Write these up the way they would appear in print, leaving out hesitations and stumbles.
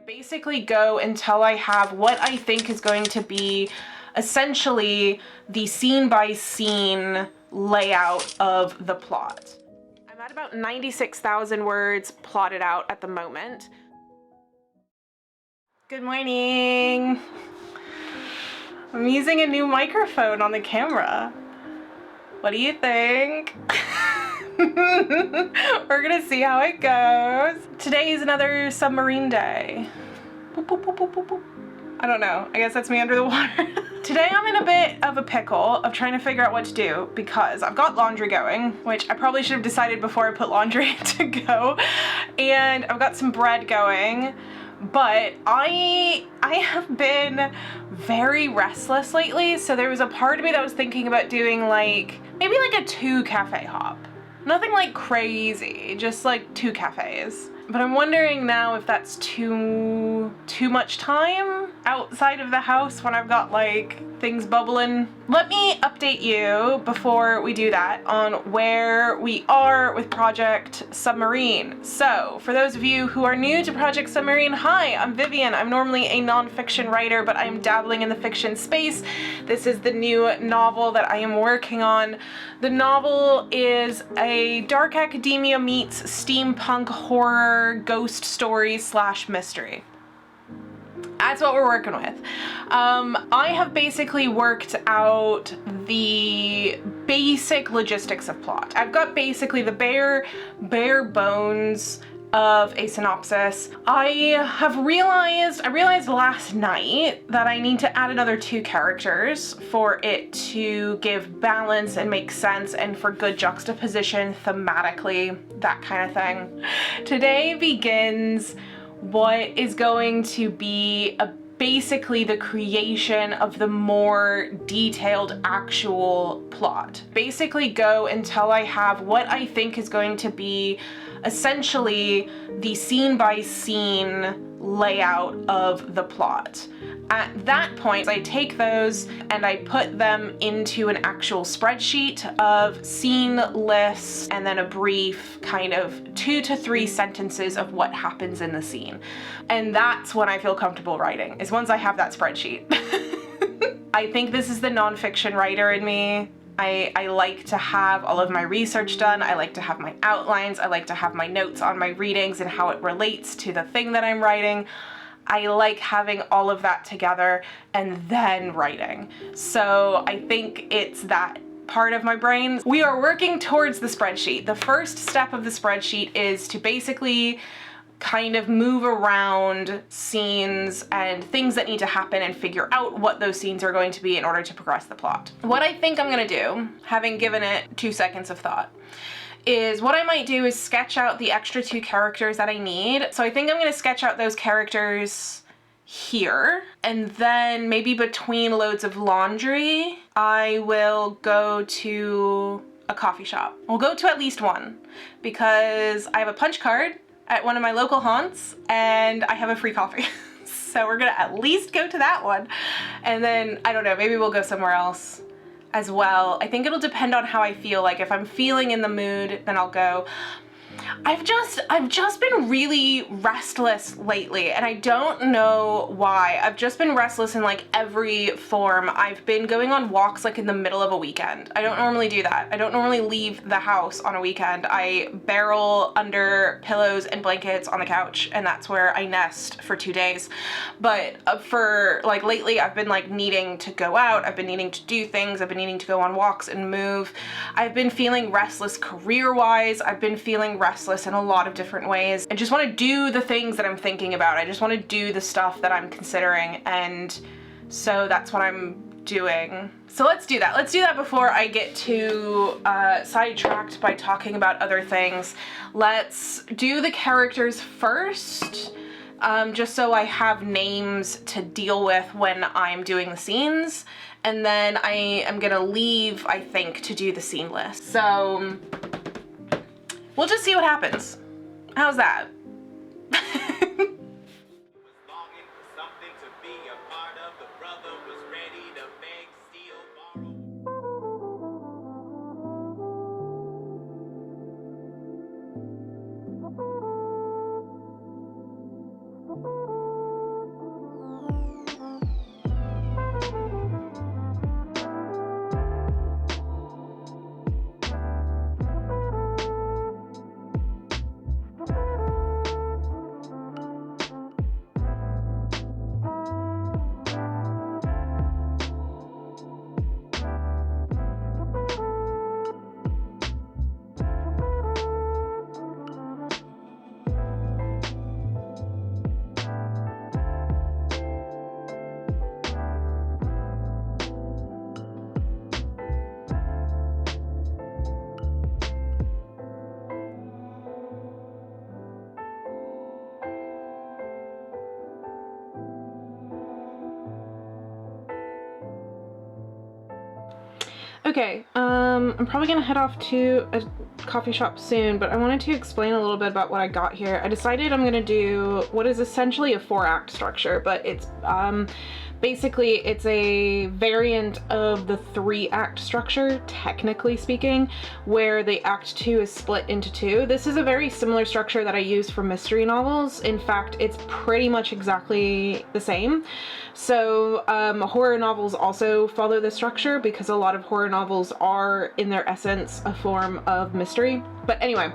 Basically go until I have what I think is going to be essentially the scene by scene layout of the plot. I'm at about 96,000 words plotted out at the moment. Good morning. I'm using a new microphone on the camera. What do you think? We're gonna see how it goes. Today is another submarine day. Boop, boop, boop, boop, boop, boop. I don't know. I guess that's me under the water. Today I'm in a bit of a pickle of trying to figure out what to do because I've got laundry going, which I probably should have decided before I put laundry to go, and I've got some bread going, but I have been very restless lately, so there was a part of me that was thinking about doing maybe like a 2 cafe hop. Nothing like crazy, just like 2 cafes. But I'm wondering now if that's too much time outside of the house when I've got like things bubbling. Let me update you before we do that on where we are with Project Submarine. So for those of you who are new to Project Submarine, hi, I'm Vivian. I'm normally a nonfiction writer, but I'm dabbling in the fiction space. This is the new novel that I am working on. The novel is a dark academia meets steampunk horror ghost story / mystery. That's what we're working with. I have basically worked out the basic logistics of plot. I've got basically the bare bones of a synopsis. I realized last night that I need to add another 2 characters for it to give balance and make sense and for good juxtaposition thematically, that kind of thing. Today begins what is going to be basically the creation of the more detailed actual plot. Basically go until I have what I think is going to be essentially the scene by scene layout of the plot. At that point, I take those and I put them into an actual spreadsheet of scene lists and then a brief kind of 2 to 3 sentences of what happens in the scene. And that's when I feel comfortable writing, is once I have that spreadsheet. I think this is the nonfiction writer in me. I like to have all of my research done. I like to have my outlines. I like to have my notes on my readings and how it relates to the thing that I'm writing. I like having all of that together and then writing. So I think it's that part of my brain. We are working towards the spreadsheet. The first step of the spreadsheet is to basically kind of move around scenes and things that need to happen and figure out what those scenes are going to be in order to progress the plot. What I think I'm gonna do, having given it 2 seconds of thought, is what I might do is sketch out the extra 2 characters that I need. So I think I'm gonna sketch out those characters here, and then maybe between loads of laundry, I will go to a coffee shop. We'll go to at least one, because I have a punch card at one of my local haunts and I have a free coffee. So we're gonna at least go to that one. And then, I don't know, maybe we'll go somewhere else as well. I think it'll depend on how I feel. Like if I'm feeling in the mood, then I'll go. I've just been really restless lately, and I don't know why. I've just been restless in like every form. I've been going on walks like in the middle of a weekend. I don't normally do that. I don't normally leave the house on a weekend. I barrel under pillows and blankets on the couch, and that's where I nest for 2 days. But for like lately, I've been like needing to go out. I've been needing to do things. I've been needing to go on walks and move. I've been feeling restless career-wise. I've been feeling restless in a lot of different ways. I just want to do the things that I'm thinking about. I just want to do the stuff that I'm considering, and so that's what I'm doing. So let's do that. Let's do that before I get too sidetracked by talking about other things. Let's do the characters first, just so I have names to deal with when I'm doing the scenes, and then I am gonna leave, I think, to do the scene list. So we'll just see what happens. How's that? Okay, I'm probably gonna head off to a coffee shop soon, but I wanted to explain a little bit about what I got here. I decided I'm gonna do what is essentially a 4-act structure, but it's basically it's a variant of the 3-act structure, technically speaking, where the act 2 is split into 2. This is a very similar structure that I use for mystery novels. In fact, it's pretty much exactly the same. So horror novels also follow this structure because a lot of horror novels are in their essence a form of mystery. But anyway,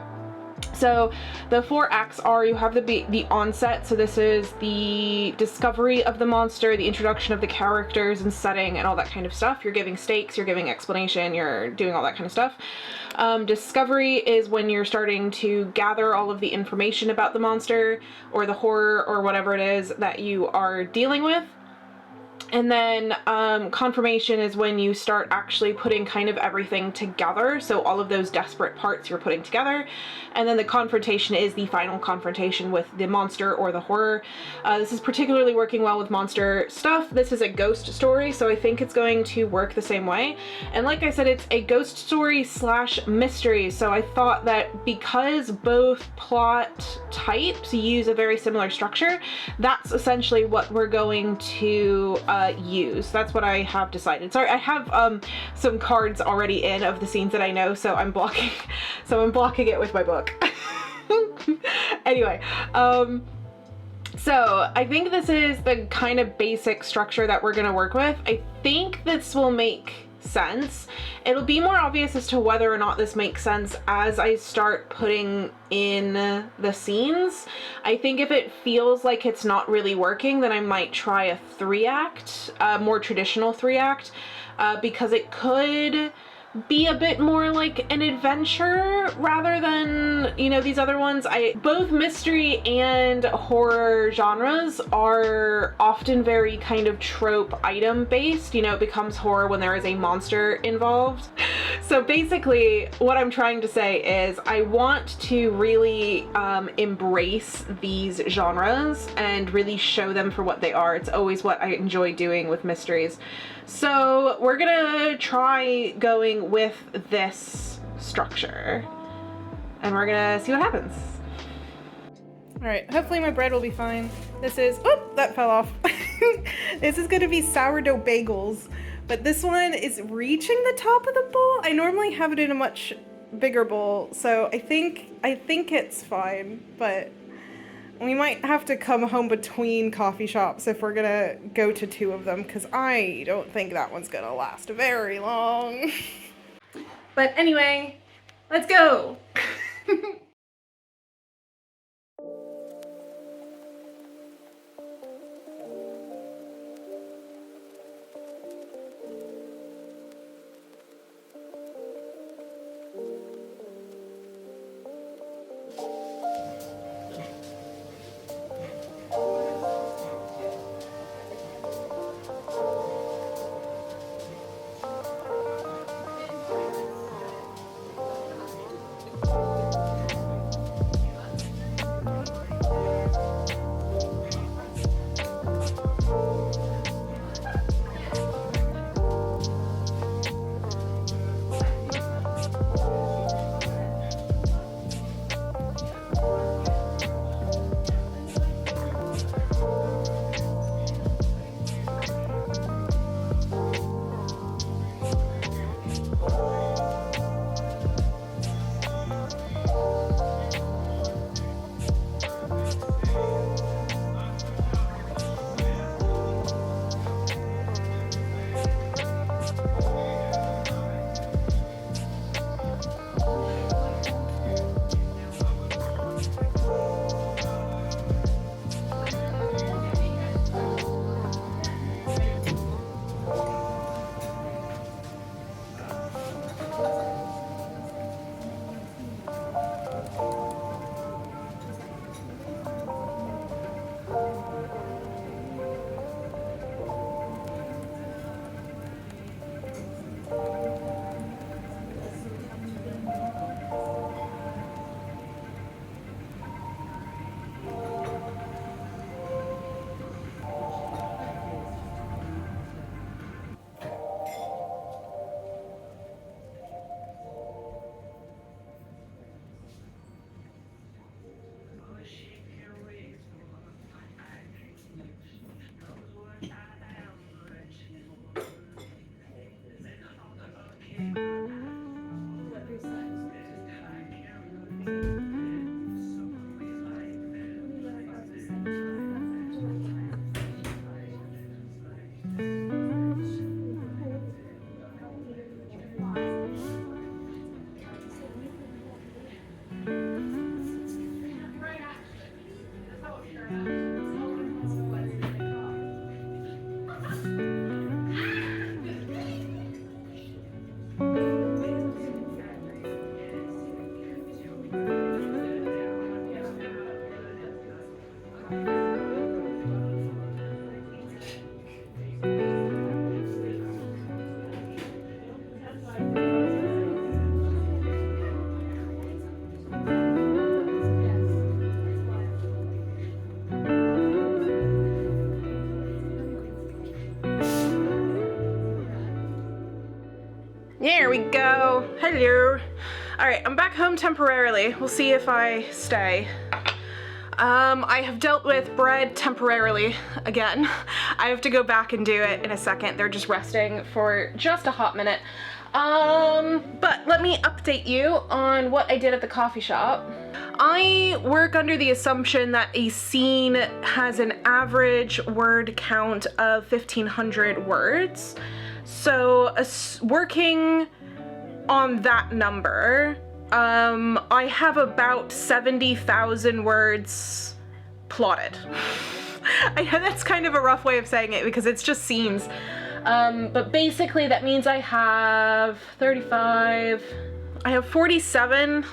so the 4 acts are, you have the onset, so this is the discovery of the monster, the introduction of the characters and setting and all that kind of stuff. You're giving stakes, you're giving explanation, you're doing all that kind of stuff. Discovery is when you're starting to gather all of the information about the monster or the horror or whatever it is that you are dealing with. And then confirmation is when you start actually putting kind of everything together. So all of those desperate parts you're putting together. And then the confrontation is the final confrontation with the monster or the horror. This is particularly working well with monster stuff. This is a ghost story, so I think it's going to work the same way. And like I said, it's a ghost story / mystery. So I thought that because both plot types use a very similar structure, that's essentially what we're going to use. That's what I have decided. Sorry, I have some cards already in of the scenes that I know, so I'm blocking it with my book. Anyway, so I think this is the kind of basic structure that we're gonna work with. I think this will make sense. It'll be more obvious as to whether or not this makes sense as I start putting in the scenes. I think if it feels like it's not really working, then I might try a 3-act, more traditional 3-act, because it could be a bit more like an adventure rather than, you know, these other ones. Both mystery and horror genres are often very kind of trope item based. You know, it becomes horror when there is a monster involved. So basically what I'm trying to say is I want to really embrace these genres and really show them for what they are. It's always what I enjoy doing with mysteries. So we're gonna try going with this structure and we're gonna see what happens. All right, hopefully my bread will be fine. This is, oh, that fell off. This is gonna be sourdough bagels, but this one is reaching the top of the bowl. I normally have it in a much bigger bowl, so I think it's fine, but we might have to come home between coffee shops if we're gonna go to 2 of them, because I don't think that one's gonna last very long. But anyway, let's go! Here we go. Hello. All right, I'm back home temporarily. We'll see if I stay. I have dealt with bread temporarily again. I have to go back and do it in a second. They're just resting for just a hot minute. But let me update you on what I did at the coffee shop. I work under the assumption that a scene has an average word count of 1,500 words. So working on that number, I have about 70,000 words plotted. I know that's kind of a rough way of saying it because it's just scenes. But basically that means I have 35, I have 47,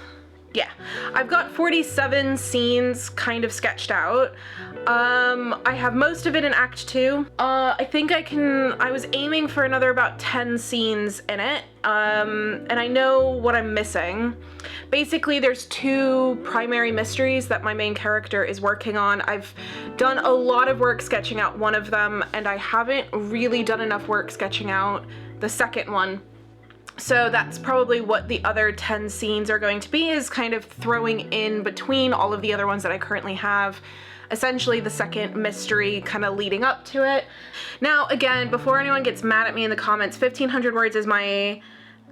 yeah, I've got 47 scenes kind of sketched out. I have most of it in Act 2. I think I was aiming for another about 10 scenes in it, and I know what I'm missing. Basically, there's 2 primary mysteries that my main character is working on. I've done a lot of work sketching out one of them, and I haven't really done enough work sketching out the second one. So that's probably what the other 10 scenes are going to be, is kind of throwing in between all of the other ones that I currently have, essentially the second mystery kind of leading up to it. Now, again, before anyone gets mad at me in the comments, 1,500 words is my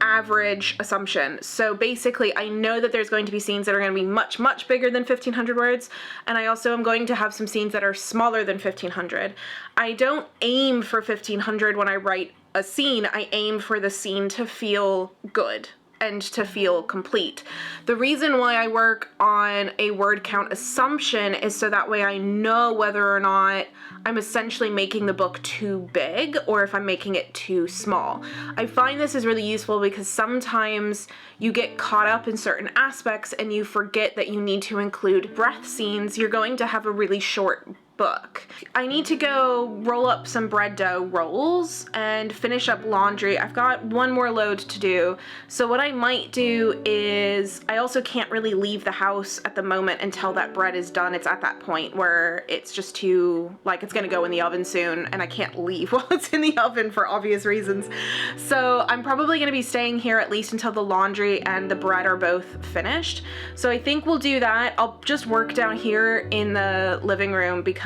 average assumption. So basically, I know that there's going to be scenes that are going to be much, much bigger than 1,500 words, and I also am going to have some scenes that are smaller than 1,500. I don't aim for 1,500 when I write a scene. I aim for the scene to feel good and to feel complete. The reason why I work on a word count assumption is so that way I know whether or not I'm essentially making the book too big or if I'm making it too small. I find this is really useful because sometimes you get caught up in certain aspects and you forget that you need to include breath scenes. You're going to have a really short book. I need to go roll up some bread dough rolls and finish up laundry. I've got one more load to do. So what I might do is, I also can't really leave the house at the moment until that bread is done. It's at that point where it's just too, like, it's gonna go in the oven soon and I can't leave while it's in the oven for obvious reasons. So I'm probably gonna be staying here at least until the laundry and the bread are both finished. So I think we'll do that. I'll just work down here in the living room because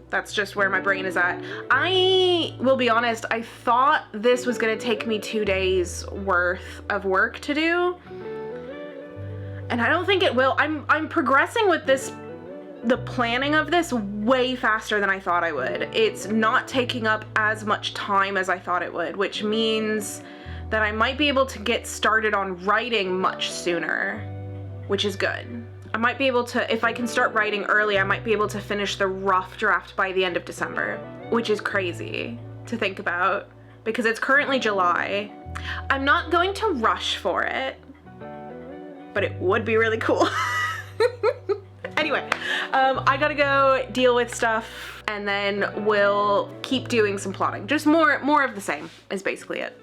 that's just where my brain is at. I will be honest, I thought this was gonna take me 2 days worth of work to do, and I don't think it will. I'm progressing with this, the planning of this, way faster than I thought I would. It's not taking up as much time as I thought it would, which means that I might be able to get started on writing much sooner, which is good. I might be able to, if I can start writing early, I might be able to finish the rough draft by the end of December, which is crazy to think about because it's currently July. I'm not going to rush for it, but it would be really cool. Anyway, I gotta go deal with stuff and then we'll keep doing some plotting. Just more of the same is basically it.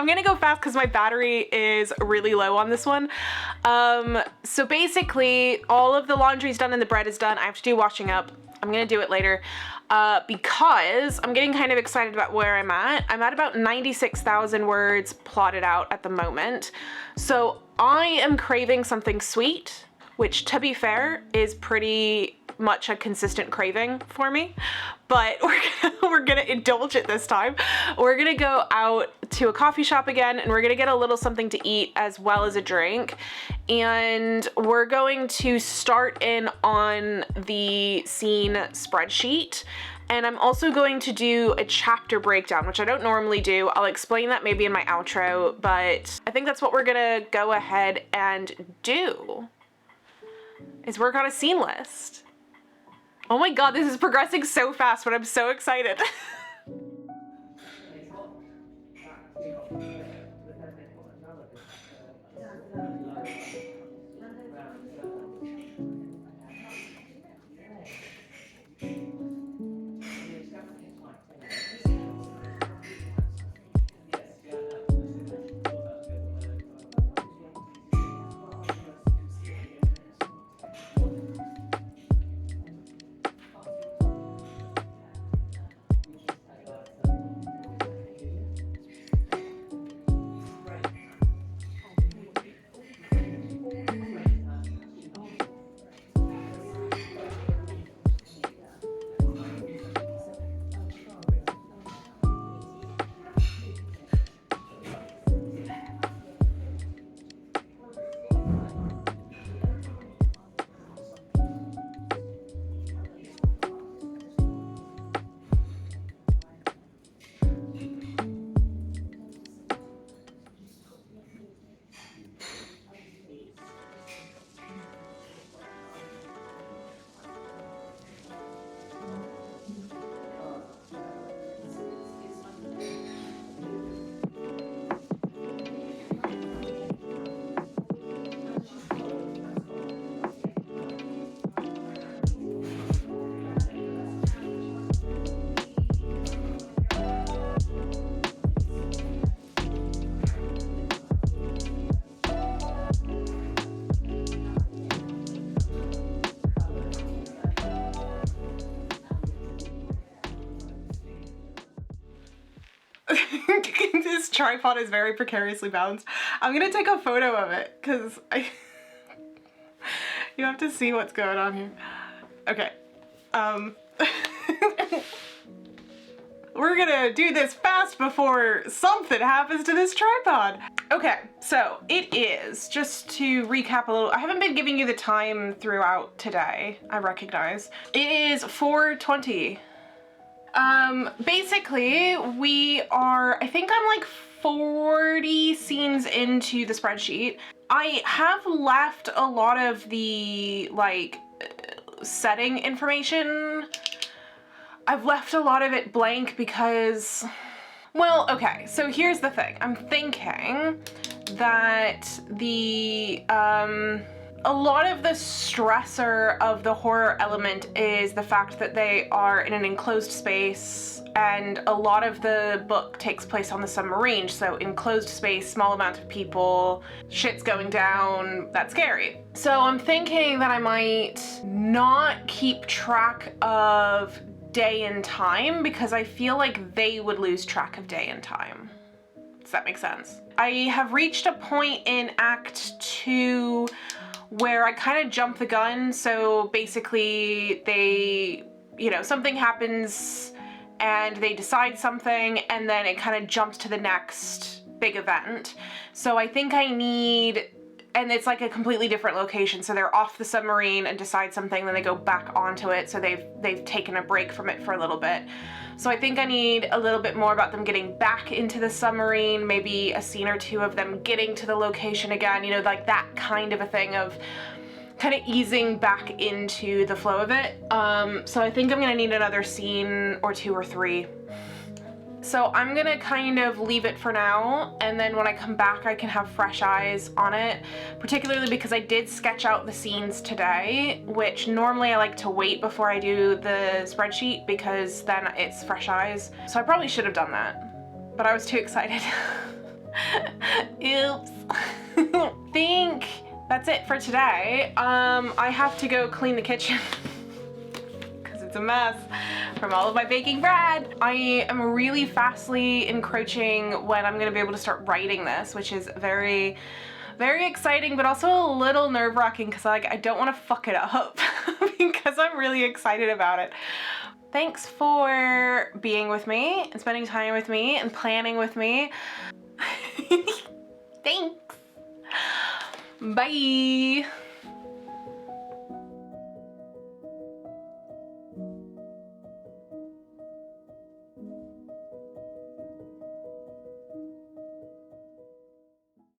I'm gonna go fast because my battery is really low on this one. So basically all of the laundry's done and the bread is done. I have to do washing up. I'm gonna do it later because I'm getting kind of excited about where I'm at. I'm at about 96,000 words plotted out at the moment. So I am craving something sweet, which to be fair is pretty much a consistent craving for me, but we're gonna indulge it this time. We're gonna go out to a coffee shop again and we're gonna get a little something to eat as well as a drink. And we're going to start in on the scene spreadsheet. And I'm also going to do a chapter breakdown, which I don't normally do. I'll explain that maybe in my outro, but I think that's what we're gonna go ahead and do, is work on a scene list. Oh my god, this is progressing so fast, but I'm so excited. This tripod is very precariously balanced. I'm gonna take a photo of it because you have to see what's going on here. Okay. We're gonna do this fast before something happens to this tripod. Okay, so it is, just to recap a little, I haven't been giving you the time throughout today, I recognize. It is 4:20. Basically we are, I think I'm like 40 scenes into the spreadsheet. I have left a lot of the like setting information. I've left a lot of it blank because, well, okay, so here's the thing. I'm thinking that a lot of the stressor of the horror element is the fact that they are in an enclosed space, and a lot of the book takes place on the submarine, so enclosed space, small amount of people, shit's going down, that's scary. So I'm thinking that I might not keep track of day and time because I feel like they would lose track of day and time. Does that make sense? I have reached a point in Act 2 where I kind of jump the gun. So basically they, you know, something happens and they decide something and then it kind of jumps to the next big event. So I think I need, and it's like a completely different location. So they're off the submarine and decide something, then they go back onto it. So they've taken a break from it for a little bit. So I think I need a little bit more about them getting back into the submarine, maybe a scene or two of them getting to the location again, you know, like that kind of a thing of kind of easing back into the flow of it. So I think I'm gonna need another scene or 2 or 3. So I'm gonna kind of leave it for now, and then when I come back I can have fresh eyes on it, particularly because I did sketch out the scenes today, which normally I like to wait before I do the spreadsheet because then it's fresh eyes. So I probably should have done that, but I was too excited. Oops. Think that's it for today. I have to go clean the kitchen because it's a mess from all of my baking bread. I am really fastly encroaching when I'm gonna be able to start writing this, which is very, very exciting, but also a little nerve-wracking because I don't want to fuck it up because I'm really excited about it. Thanks for being with me and spending time with me and planning with me. Thanks. Bye.